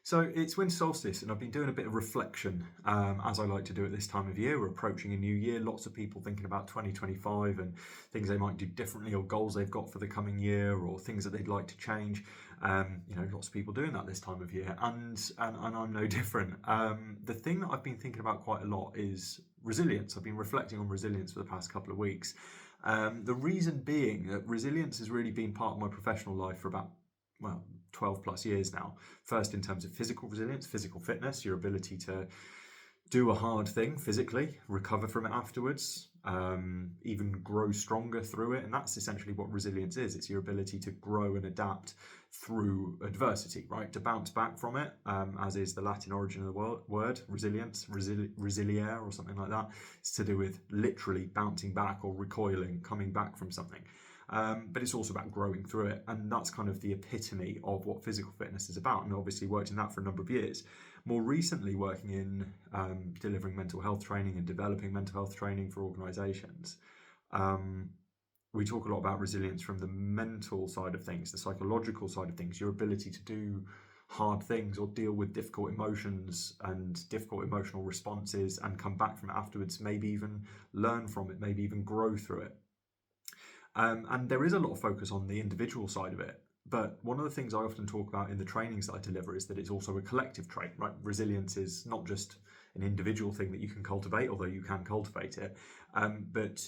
So it's winter solstice, and I've been doing a bit of reflection as I like to do at this time of year. We're approaching a new year. Lots of people thinking about 2025 and things they might do differently, or goals they've got for the coming year, or things that they'd like to change. Lots of people doing that this time of year, and I'm no different. The thing that I've been thinking about quite a lot is resilience. I've been reflecting on resilience for the past couple of weeks. The reason being that resilience has really been part of my professional life for about 12 plus years now. First, in terms of physical resilience, physical fitness, your ability to do a hard thing physically, recover from it afterwards, even grow stronger through it. And that's essentially what resilience is. It's your ability to grow and adapt through adversity, right? To bounce back from it, as is the Latin origin of the word resilience, resiliere or something like that. It's to do with literally bouncing back or recoiling, coming back from something. But it's also about growing through it, and that's kind of the epitome of what physical fitness is about, and obviously worked in that for a number of years. More recently, working in delivering mental health training and developing mental health training for organisations, we talk a lot about resilience from the mental side of things, the psychological side of things, your ability to do hard things or deal with difficult emotions and difficult emotional responses and come back from it afterwards, maybe even learn from it, maybe even grow through it. And there is a lot of focus on the individual side of it. But one of the things I often talk about in the trainings that I deliver is that it's also a collective trait, right? Resilience is not just an individual thing that you can cultivate, although you can cultivate it. But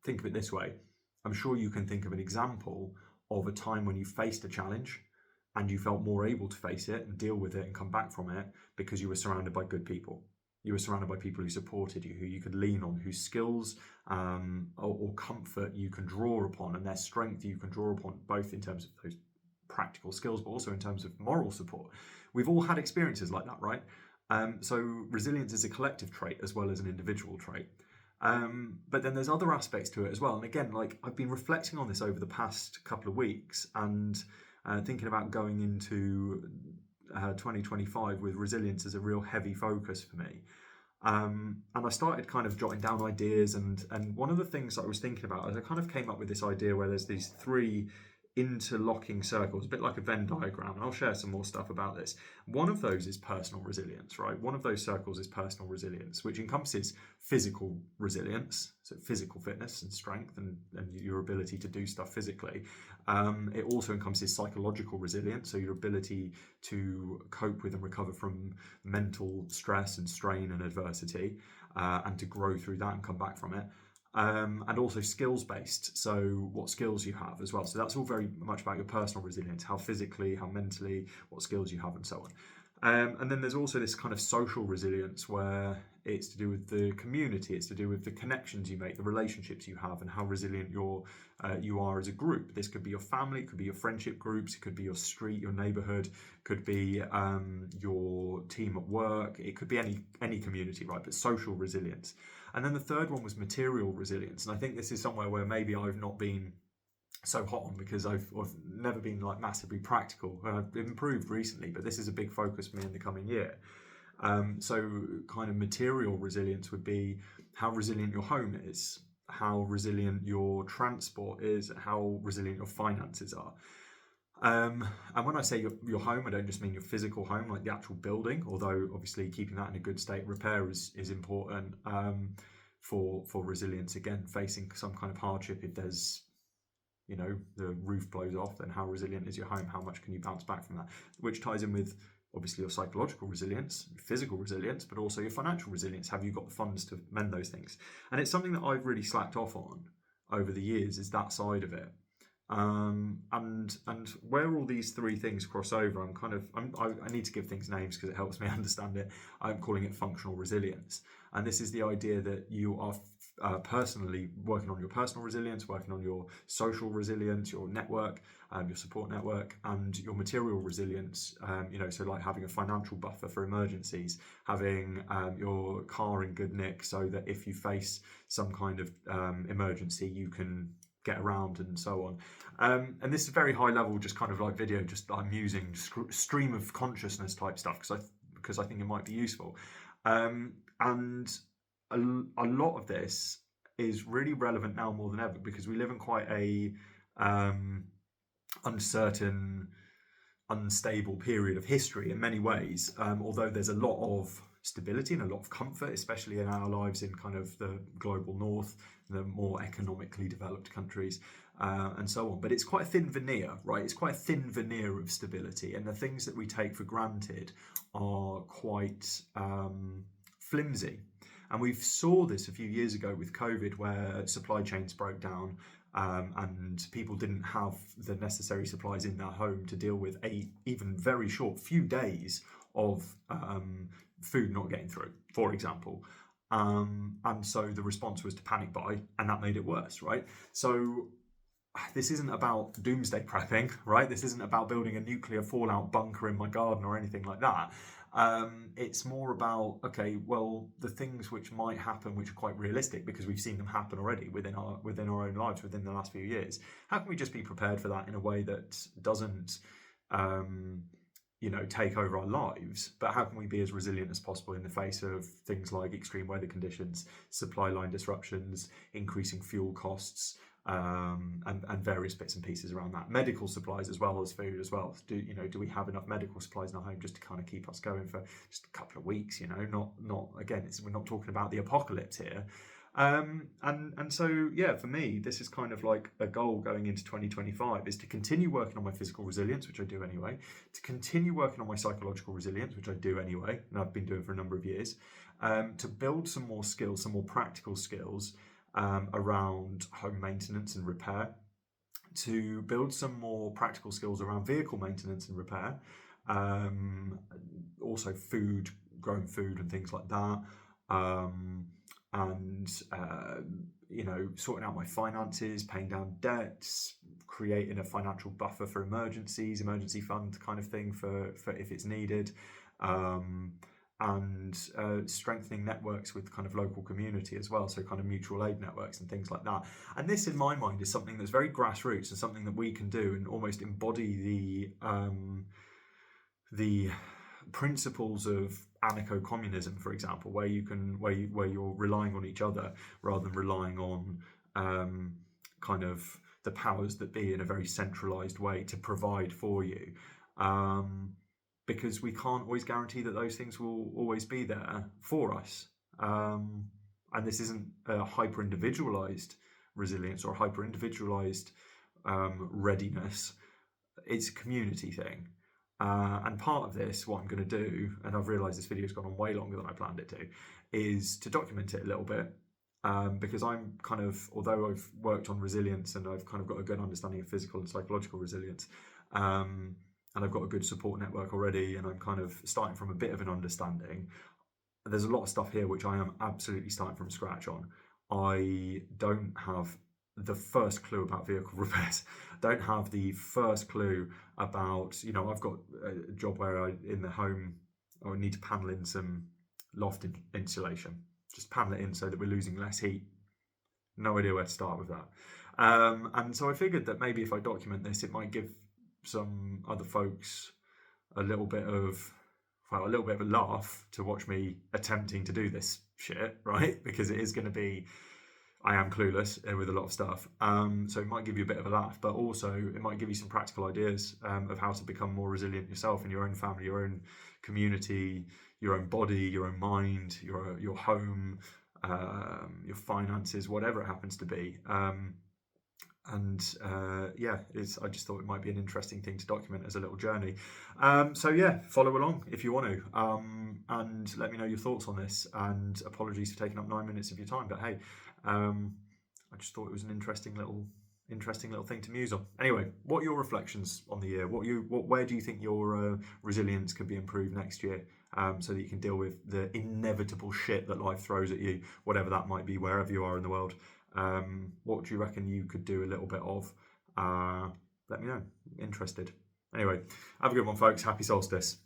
think of it this way. I'm sure you can think of an example of a time when you faced a challenge and you felt more able to face it and deal with it and come back from it because you were surrounded by good people. You were surrounded by people who supported you, who you could lean on, whose skills or comfort you can draw upon, and their strength you can draw upon, both in terms of those practical skills, but also in terms of moral support. We've all had experiences like that, right? So resilience is a collective trait as well as an individual trait. But then there's other aspects to it as well. And again, like I've been reflecting on this over the past couple of weeks and thinking about going into 2025 with resilience as a real heavy focus for me. And I started kind of jotting down ideas, and one of the things that I was thinking about is I kind of came up with this idea where there's these three interlocking circles, a bit like a Venn diagram, and I'll share some more stuff about this. One of those is personal resilience, right? One of those circles is personal resilience, which encompasses physical resilience, so physical fitness and strength and your ability to do stuff physically. It also encompasses psychological resilience, so your ability to cope with and recover from mental stress and strain and adversity, and to grow through that and come back from it. And also skills based, so what skills you have as well. So that's all very much about your personal resilience, how physically, how mentally, what skills you have, and so on. And then there's also this kind of social resilience where it's to do with the community, it's to do with the connections you make, the relationships you have, and how resilient you are as a group. This could be your family, it could be your friendship groups, it could be your street, your neighborhood, it could be your team at work, it could be any community, right? But social resilience. And then the third one was material resilience. And I think this is somewhere where maybe I've not been so hot on because I've never been like massively practical. I've improved recently, but this is a big focus for me in the coming year. So kind of material resilience would be how resilient your home is, how resilient your transport is, how resilient your finances are. And when I say your home, I don't just mean your physical home, like the actual building, although obviously keeping that in a good state, repair is important for resilience. Again, facing some kind of hardship, if there's, the roof blows off, then how resilient is your home? How much can you bounce back from that? Which ties in with obviously your psychological resilience, physical resilience, but also your financial resilience. Have you got the funds to mend those things? And it's something that I've really slacked off on over the years, is that side of it. And where all these three things cross over, I need to give things names because it helps me understand it. I'm calling it functional resilience, and this is the idea that you are personally working on your personal resilience, working on your social resilience, your network, your support network, and your material resilience. So like having a financial buffer for emergencies, having your car in good nick, so that if you face some kind of emergency, you can get around and so on. And this is very high level, just kind of like video, just I'm using stream of consciousness type stuff because I think it might be useful. And a lot of this is really relevant now more than ever because we live in quite a uncertain unstable period of history in many ways, although there's a lot of stability and a lot of comfort, especially in our lives in kind of the global north, the more economically developed countries, and so on. But it's quite a thin veneer, right? It's quite a thin veneer of stability, and the things that we take for granted are quite flimsy. And we saw this a few years ago with COVID, where supply chains broke down, and people didn't have the necessary supplies in their home to deal with a even very short few days of food not getting through, for example. And so the response was to panic buy, and that made it worse, right? So this isn't about doomsday prepping, right? This isn't about building a nuclear fallout bunker in my garden or anything like that. It's more about, okay, well, the things which might happen, which are quite realistic because we've seen them happen already within our own lives within the last few years. How can we just be prepared for that in a way that doesn't take over our lives, but how can we be as resilient as possible in the face of things like extreme weather conditions, supply line disruptions, increasing fuel costs, and various bits and pieces around that. Medical supplies as well as food as well. Do we have enough medical supplies in our home just to kind of keep us going for just a couple of weeks? Not again. We're not talking about the apocalypse here. And so yeah, for me, this is kind of like a goal going into 2025 is to continue working on my physical resilience, which I do anyway, to continue working on my psychological resilience, which I do anyway, and I've been doing for a number of years, to build some more skills, some more practical skills around home maintenance and repair, to build some more practical skills around vehicle maintenance and repair, also growing food and things like that, and sorting out my finances, paying down debts, creating a financial buffer for emergencies, emergency fund kind of thing for if it's needed, and strengthening networks with kind of local community as well, so kind of mutual aid networks and things like that. And this, in my mind, is something that's very grassroots and something that we can do and almost embody the principles of anarcho-communism, for example, where you're relying on each other rather than relying on kind of the powers that be in a very centralized way to provide for you. Because we can't always guarantee that those things will always be there for us. And this isn't a hyper-individualized resilience or a hyper-individualized readiness. It's a community thing. And part of this, what I'm going to do, and I've realised this video's gone on way longer than I planned it to, is to document it a little bit. Because I'm kind of, although I've worked on resilience and I've kind of got a good understanding of physical and psychological resilience, and I've got a good support network already, and I'm kind of starting from a bit of an understanding. There's a lot of stuff here which I am absolutely starting from scratch on. I don't have the first clue about vehicle repairs. Don't have the first clue about, I've got a job where in the home, I need to panel in some loft insulation. Just panel it in so that we're losing less heat. No idea where to start with that. And so I figured that maybe if I document this, it might give some other folks a little bit of a laugh to watch me attempting to do this shit, right? Because it is going to be, I am clueless with a lot of stuff. So it might give you a bit of a laugh, but also it might give you some practical ideas of how to become more resilient yourself in your own family, your own community, your own body, your own mind, your home, your finances, whatever it happens to be. I just thought it might be an interesting thing to document as a little journey. So yeah, follow along if you want to, and let me know your thoughts on this. And apologies for taking up 9 minutes of your time, but hey, I just thought it was an interesting little thing to muse on. Anyway, what are your reflections on the year? Where do you think your resilience could be improved next year, so that you can deal with the inevitable shit that life throws at you, whatever that might be, wherever you are in the world? What do you reckon you could do a little bit of? Let me know. Interested. Anyway, have a good one, folks. Happy Solstice.